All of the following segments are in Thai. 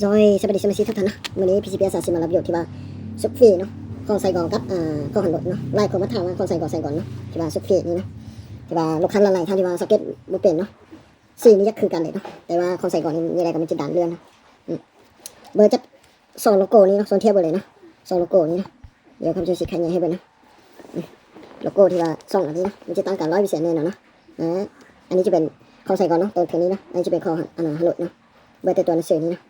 rồi sẽ đi xem xí thắt thắnมื้อนี้ PCP อาสาสิมารับอยู่ที่ว่าซุปฟรีเนาะของใส่กล่องกับของหันรถเนาะไล่ของมาทางว่าของใส่กล่องเนาะที่ว่าซุปฟรีนี่เนาะที่ว่าลูกค้าละลายทางที่ว่าสเก็ตบ่เป็นเนาะสีนี้จะคือกันเลยเนาะแต่ว่าของใส่กล่องนี่มีอะไรก็มันจะด่านเรือนนะเบอร์จะ2โลโก้นี้เนาะส่วนเทียบเลยนะ2โลโก้นี้นะเดี๋ยวคำจะสิขยายให้เบิ่งนะโลโก้ที่ว่า2อันนี้นะมันจะตั้งกัน100%แน่นอนเนาะอันนี้จะเป็นของใส่กล่องเนาะตัวนี้นะอันนี้จะเป็นของหันรถเนาะเบอร์แต่ตัวหนังสือนี้นะ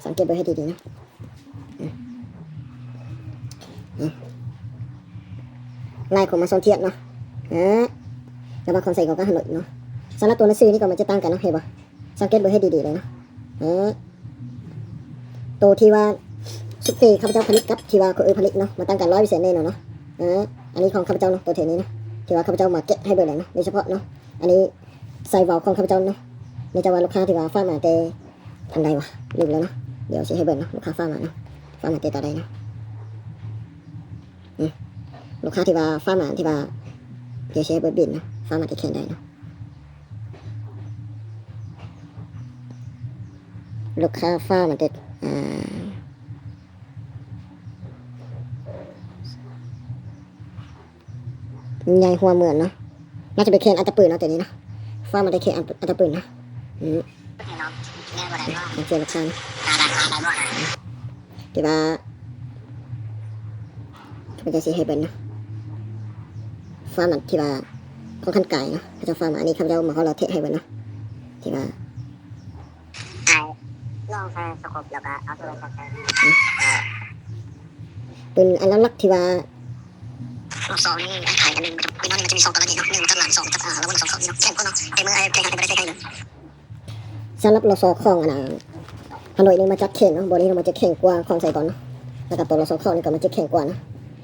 สังเกตเบอร์ให้ดีๆนะลายของมาโซเทียนเนาะแล้วบางคนใส่ก็หันหน่อยเนาะสำหรับตัวหนังสือนี่ก็มันจะตั้งกันเนาะเห็นป่ะสังเกตเบอร์ให้ดีๆเลยเนาะตัวที่ว่าซุปเปอร์ข้าพเจ้าผลิตกับที่ว่าผลิตเนาะมาตั้งกัน100%แน่นอนเนาะอันนี้ของข้าพเจ้าเนาะตัวเทนี้นะที่ว่าข้าพเจ้ามาเก็บให้เบอร์เลยเนาะโดยเฉพาะเนาะอันนี้ใส่วาล์วของข้าพเจ้าเนาะในจังหวัดลูกค้าที่ว่าฟ้ามาแต่ทันใดวะลืมแล้วเนาะเดี๋ยวจะให้เบอร์เนาะลูกค้าฟ้ามาเนาะฟ้ามาแต่ตาใดเนาะลูกค้าที่ว่าฟ้ามาที่ว่าเดี๋ยวใช้เบอร์บินนะฟ้ามาที่แขนได้นะลูกค้าฟ้ามาติดใหญ่หัวเหมือนเนาะน่าจะเป็นแขนอัตปืนเนาะแต่นี้นะฟ้ามาได้แขนอัตปืนนะเจอลูกค้าที่ว่าเป็นจะสีให้เบิ้ลนะฟ้ามันที่ว่าของขันไก่เนาะเขาจะฟ้ามาอันนี้เขาจะมาเขาเราเทให้เบิ้ลเนาะที่ว่าลองใช้สกปแล้วก็เอาตัวใส่เป็นอันลักที่ว่าสองนี่ไอ้ไข่อันนึงเป็นน้องนี่มันจะมี2กรณีเนาะ1กับหลัง2กับแล้ววัน2เขานี่เนาะแข่งก็เนาะแต่มือไอ้เพลงกันไม่ได้ใช้เลยสำหรับเราซอของอันฮันโดยนี่มาจัดแข่งเนาะบอดี้เรามาจะแข่งกว่าของใส่ก่อนเนาะแล้วก็ตัวเราซอของนี่ก็มาจะแข่งกว่านะ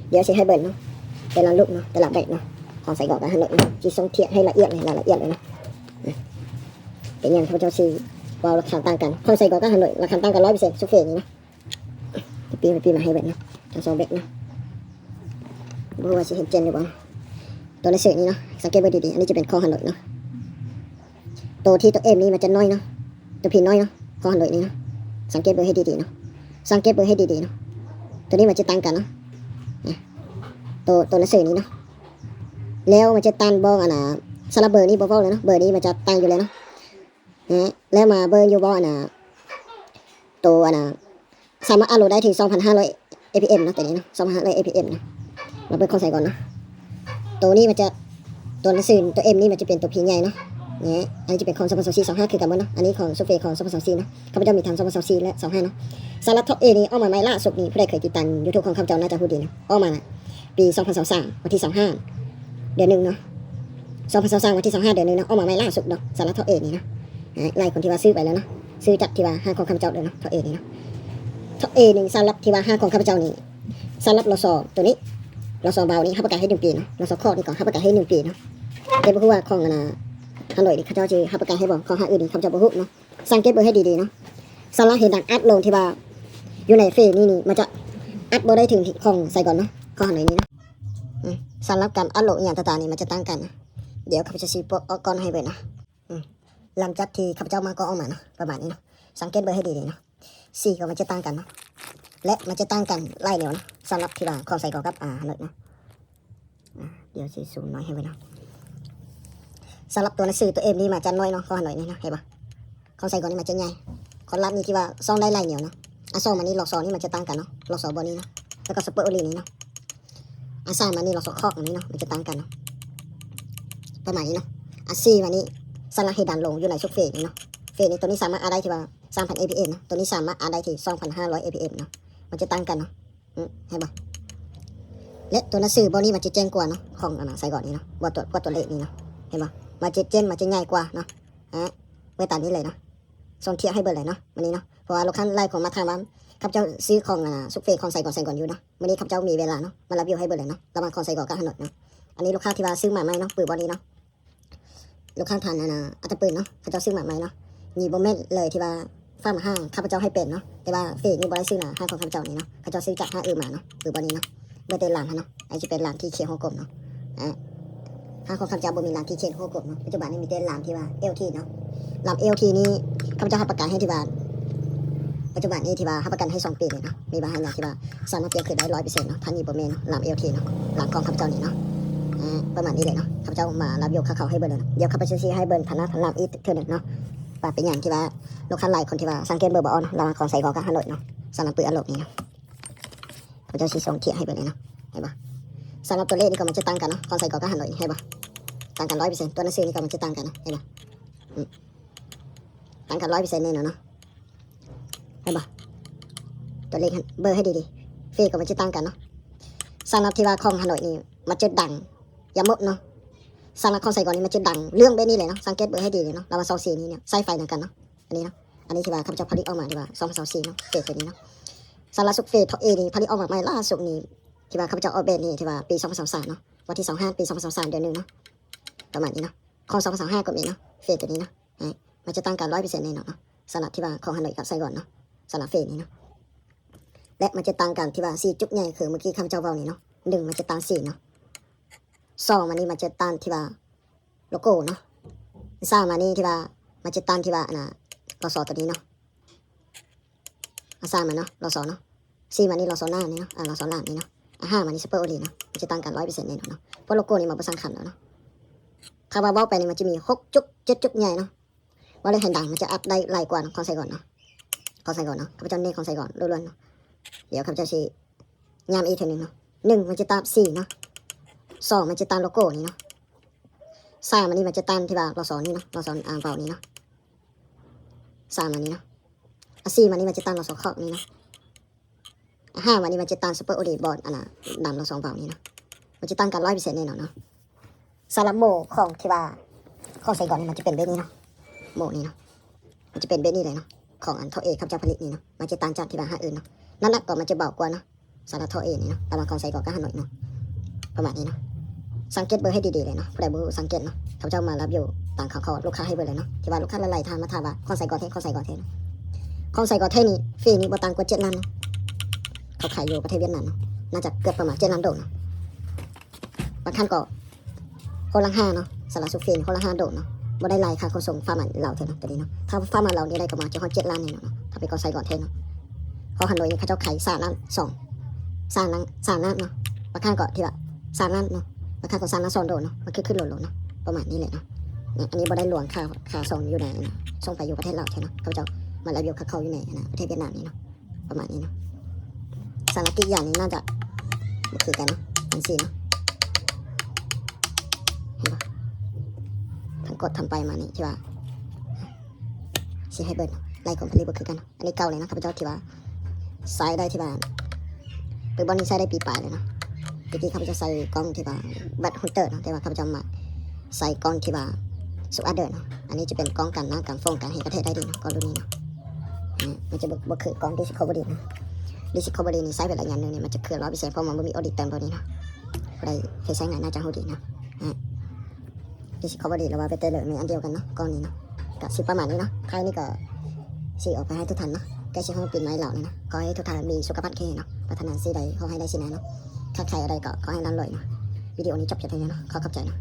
เดี๋ยวใช้ให้เบิ้ลเนาะแต่ละลูกเนาะแต่ละแบบเนาะของใส่ก่อนกับฮันโดยจีส่งเทียให้ละเอียดเลยละเอียดเลยนะเป็นอย่างเขาจะซีวาวราคาต่างกันของใส่ก่อนกับฮันโดยราคาต่างกัน100%ซุฟเฟ่นี่นะปีมาให้เบิ้ลนะทั้ง2แบบนะบ่ว่าสิเห็นเจนหรือเปล่าตัวในเสือนี้เนาะสังเกตไว้ดีๆอันนี้จะเป็นคอฮันโดยเนาะตัวที่ตัวเอ็มนี่มันจะน้อยเนาะตัวพีน้อยเนาะคอฮันโดยนี่เนาะสังเกตเบอร์ให้ดีๆเนาะสังเกตเบอร์ให้ดีๆเนาะตัวนี้มันจะต่างกันเนาะตัวในเสือนี้เนาะแล้วมันจะตันบ้องสลับเบอร์นี้บ้องเลยเนาะเบอร์นี้มันจะตั้งอยู่เลยเนาะแล้วมาเบอร์อยู่บ้องตัวสามารถอัพโหลดได้ถึง 2,500 APM นะตัวนี้เนาะ 2,500 APM นะเราเปิดข้อใส่ก่อนนะตัวนี้มันจะตัวหนังสือตัว M นี่มันจะเป็นตัว P ใหญ่เนาะเนี่ยอันนี้จะเป็นของ2024 25คือกันหมดเนาะอันนี้ของซุฟเฟ่ของ2024นะข้าพเจ้ามีทาง2024และ25เนาะสำหรับท็อป A นี่ออกมาใหม่ล่าสุดนี่ผู้ใดเคยติดตาม YouTube ของข้าพเจ้าน่าจะรู้ดีนะออกมาปี2023วันที่25เดือน1เนาะ2023วันที่25เดือน1เนาะออกมาใหม่ล่าสุดเนาะสำหรับท็อป A นี่นะไล่คนที่ว่าซื้อไปแล้วเนาะซื้อจากที่ว่าห้างของข้าพเจ้าเด้อเนาะท็อป A นี่เนาะท็อป A นี่สำหรับที่ว่าห้างของข้าพเจ้านี่สำหรับเราสอบตัวนี้เราสอบเบานี่เขาประกาศให้1 ปีเนาะเราสอบข้อนี่ก่อนเขาประกาศให้1 ปีเนาะแต่บ่ฮู้ว่าของฮันโดยนี่เขาเจ้าจะเขาประกาศให้บ่ของหาอื่นนี่เขาจะบ่ฮู้เนาะสังเกตเบอร์ให้ดีๆเนาะสำหรับเห็นดังอัดลงที่ว่าอยู่ในเฟซนี่มันจะอัดบ่ได้ถึงของใส่ก่อนเนาะของฮันโดยนี่เนาะสำหรับการอัดลงอย่างต่างๆนี่มันจะต่างกันนะเดี๋ยวข้าพเจ้าสิออกก่อนให้เบิ่งนะหลังจากที่ข้าพเจ้ามาก็ออกมาเนาะประมาณนี้เนาะสังเกตเบอร์ให้ดีๆเนาะสีก็มันจะต่างกันเนาะและมันจะต่างกันไล่เดียวนะสำหรับที่ว่าของใส่ก่อนกับฮันโดยเนาะเดี๋ยวสิซูมน้อยให้เบิ่งเนาะสำหรับตัวหนังสือตัวเอ็มนี่มาจะน้อยเนาะข้อหน่อยนี่นะเห็นปะของใส่ก่อนนี่มันจะใหญ่ของรับนี่ที่ว่าซองได้ลายเหนียวเนาะซองมันนี่หลอกซองนี่มันจะต่างกันเนาะหลอกซองบนนี้เนาะแล้วก็สเปอร์โอลีนี่เนาะซ่ามันนี่หลอกซองคอกอันนี้เนาะมันจะต่างกันเนาะประมาณนี้เนาะซี่มันนี่สลักให้ดันลงอยู่ในซุกเฟสนี่เนาะเฟสนี่ตัวนี้สามารถอาได้ที่ว่า 3,000 APM เนาะตัวนี้สามารถอาได้ที่ 2,500 APM เนาะมันจะต่างกันเนาะเห็นปะและตัวหนังสือบนนี้มันจะแจ้งกว่าเนาะของใส่ก่อนนี่เนาะว่าตัวเลขนี่เนาะเห็นปะมาเจนมาจะง่ายกว่าเนาะเมื่อตอนนี้เลยเนาะส่งเทียให้เบอร์เลยเนาะวันนี้เนาะเพราะว่าลูกค้าไล่ของมาทางบ้านข้าพเจ้าซื้อของซุปเฟ่ของใส่ก่อนอยู่เนาะวันนี้ข้าพเจ้ามีเวลาเนาะมารับอยู่ให้เบอร์เลยเนาะระหว่างของใส่ก่อนกับถนนเนาะอันนี้ลูกค้าที่ว่าซื้อมาใหม่เนาะปืนบอดี้เนาะลูกค้าทานอัตปืนเนาะข้าพเจ้าซื้อมาใหม่เนาะมีโมเมนต์เลยที่ว่าฟ้ามาห้างข้าพเจ้าให้เป็นเนาะแต่ว่าเฟกนี่บอได้ซื้อห้างของข้าพเจ้านี่เนาะข้าพเจ้าซื้อจากห้างอื่นมาเนาะปืนบอดี้เนาะเบอร์เตอร์ลานเนาะไอจะเป็นลานที่เคียงฮ่องกงเนาะห้างของข้าพเจ้าบ่มีลานที่เคียงฮ่องกงเนาะปัจจุบันนี้มีแต่ลานที่ว่าLTเนาะลานLTนี่ข้าพเจ้าให้ประกาศให้ที่ว่า ปัจจุบันนี้ที่ว่าให้ประกันให้2 ปีเลยเนาะมีบางอย่างที่ว่าสามารถเปลี่ยนคืนได้100%เนาะท่านนี้บ่แม่นเนาะลาม LT เนาะหลังกองข้าพเจ้านี่เนาะประมาณนี้เลยเนาะข้าพเจ้ามารับยกเขาให้เบิ่งเลยเนาะเดี๋ยวข้าพเจ้าสิให้เบิ่งฐานะฐานลามอีกเทื่อนึงเนาะว่าเป็นอย่างที่ว่าลูกค้าหลายคนที่ว่าสังเกตเบอร์บ่ออนเราของใส่กองกับฮานอยเนาะสำหรับปืนอารมณ์นี่เนาะข้าพเจ้าสิส่งเทียบให้เบิ่งเลยเนาะเห็นบ่สำหรับตัวเลขนี่ก็มันจะต่างกันเนาะของใส่กองกับฮานอยเห็นบ่ต่างกัน100%ตัวหนังสือนี่ก็มันจะต่างกันเนาะเห็นบ่ต่างกัน100%แน่นอนเนาะเห็นบ่ตัวเลขเบอร์ให้ดีๆเฟซก็มันจะต่างกันเนาะสำหรับที่ว่าของฮานอยนี่มันจะดังอย่าหมดเนาะสำหรับของใส่ก่อนนี่มันจะดังเรื่องแบบนี้เลยเนาะสังเกตเบอร์ให้ดีเลยเนาะเรามา2 สีนี้เนี่ยใส่ไฟเหมือนกันเนาะอันนี้เนาะอันนี้ที่ว่าข้าพเจ้าผลิตออกมาที่ว่า2024เนาะเฟซตัวนี้เนาะสำหรับสุกเฟซท็อปเอนี่ผลิตออกมาใหม่ล่าสุดนี้ที่ว่าข้าพเจ้าออกแบบนี้ที่ว่าปี2023เนาะวันที่25ปี2023เดือน1เนาะประมาณนี้เนาะของ2025ก็มีเนาะเฟซตัวนี้เนาะมันจะต่างกัน100%แน่นอนเนาะสำหรับที่ว่าของฮานอยกับไซก่อนเนาะสำหรับเฟซนี้เนาะและมันจะต่างกันที่ว่า4จุดใหญ่คือเมื่อกี้ข้าพเจ้าเว้านี่เนาะ1มันจะต่าง4เนาะ2มันนี่มันจะต่างที่ว่าโลโก้เนาะ3มันนี่ที่ว่ามันจะต่างที่ว่าลสตัวนี้เนาะ3มันเนาะลสเนาะ4มันนี่ลสหน้านี่เนาะลสหลังนี่เนาะ5มันนี่ซุปเปอร์โอดีเนาะมันจะต่างกัน100%แน่นอนเนาะเพราะโลโก้นี่มันบ่สำคัญแล้วเนาะคาร์บาเว้าไปนี่มันจะมี6จุด7จุดใหญ่เนาะว่าเลยเห็นดังมันจะอัพได้หลายกว่าของใส่ก่อนเนาะของใส่ก่อนเนาะข้าพเจ้าเน้นของใส่ก่อนล้วนๆเนาะเดี๋ยวข้าพเจ้าสิย้ำอีกทีนึงเนาะ1มันจะตาม4เนาะ2มันจะตามโลโก้นี่เนาะ3มันนี่มันจะตามที่ว่าลสนี่เนาะลสเบานี่เนาะ3มันนี่เนาะ4มันนี่มันจะตามลสขอบนี่เนาะ5มันนี่มันจะตามซุปเปอร์โอดีบอร์ดดำลสเบานี่เนาะมันจะตั้งกัน100%แน่นอนเนาะสำหรับโหมของที่ว่าของใส่ก่อนนี่มันจะเป็นแบบนี้เนาะโหมนี่เนาะมันจะเป็นแบบนี้เลยเนาะของอันท่อเอข้าพเจ้าผลิตนี่เนาะมันจะต่างจากที่ว่า5อื่นเนาะน้ำหนักก็มันจะเบากว่าเนาะสำหรับท่อเอนี่เนาะแต่ว่าของใส่ก่อนก็100เนาะประมาณนี้เนาะสังเกตเบอร์ให้ดีๆเลยเนาะผู้ใดบ่สังเกตเนาะข้าพเจ้ามารับอยู่ต่างเขาลูกค้าให้เบอร์เลยเนาะที่ว่าลูกค้าหลายๆทางมาถามว่าของใส่ก่อนเท่ของใส่ก่อนเท่เนาะของใส่ก่อนเท่นี่ฟรีนี่บ่ต่างกว่า7ล้านเนาะเขาขายอยู่ประเทศเวียดนามเนาะน่าจะเกือบประมาณ7ล้านโดสเนาะบางครั้งก็คนละ5เนาะสำหรับสุฟีนคนละ5โดสเนาะบ่ได้ไล่ค่าขนส่งฟาร์มันเราเท่านั้นตัวนี้เนาะถ้าฟาร์มันเรานี่ได้ก็มาจะฮอด7ล้านแน่นอนเนาะถ้าเป็นของใส่ก่อนเท่เนาะของฮันโดยนี่เขาเจ้าขาย3ล้าน2 3ล้านเนาะบางครั้งก็ที่ว่า3ล้านเนาะราคาของ3ล้าน2โดสเนาะมันขึ้นลงเนาะประมาณนี้เลยเนาะอันนี้บ่ได้หลวงค่าส่งอยู่ในนะส่งไปอยู่ประเทศเราใช่เนาะเขาเจ้ามารับยกเขาอยู่ในประเทศเวียดนามนี่เนาะประมาณนี้เนาะสารกิจอย่างนี้น่าจะคือกันเนาะอัน4เนาะเห็นปะทั้งกดทำไปมานี่ที่ว่าสิให้เบิร์นไล่ของผลิตบ่คือกันเนาะอันนี้เก่าเลยนะข้าพเจ้าที่ว่าใช้ได้ที่บ้านปืนบอลนี้ใช้ได้ปีปลายเลยเนาะเมื่อกี้ข้าพเจ้าใส่กล้องที่ว่าบัตรฮุนเตอร์เนาะแต่ว่าข้าพเจ้ามาใส่กล้องที่ว่าสุดอัดเดิร์เนาะอันนี้จะเป็นกล้องกันน้ำกันฟงกันให้ประเทศได้ดีเนาะกล้องรุ่นนี้เนาะมันจะบ่คือกล้องดิสคัฟเวอรี่นะดิสคัฟเวอรี่นี่ใช้เวลาอย่างนึงเนี่ยมันจะคือ100%เพราะมันบ่มีออดิตเต็มตัวนี้เนาะอะไรเคยใช้งานน่าจะฮู้ดีเนาะดิสคัฟเวอรี่แล้วว่าไปเตอร์เลยมีอันเดียวกันเนาะกล้องนี้เนาะก็สิประมาณนี้เนาะใครนี่ก็สิออกไปให้ทุกท่านเนาะใกล้สิเฮาปีใหม่แล้วนะขอให้ทุกท่านมีสุขภาพแข็งแรงเนาะปรารถนาสิ่งใดขอให้ได้สิ่งนั้นเนาะถ้าใครอะไรก็ขอให้ร่ำรวยเนาะวิดีโอนี้จบเพียงเท่านี้เนาะขอขอบใจเนาะ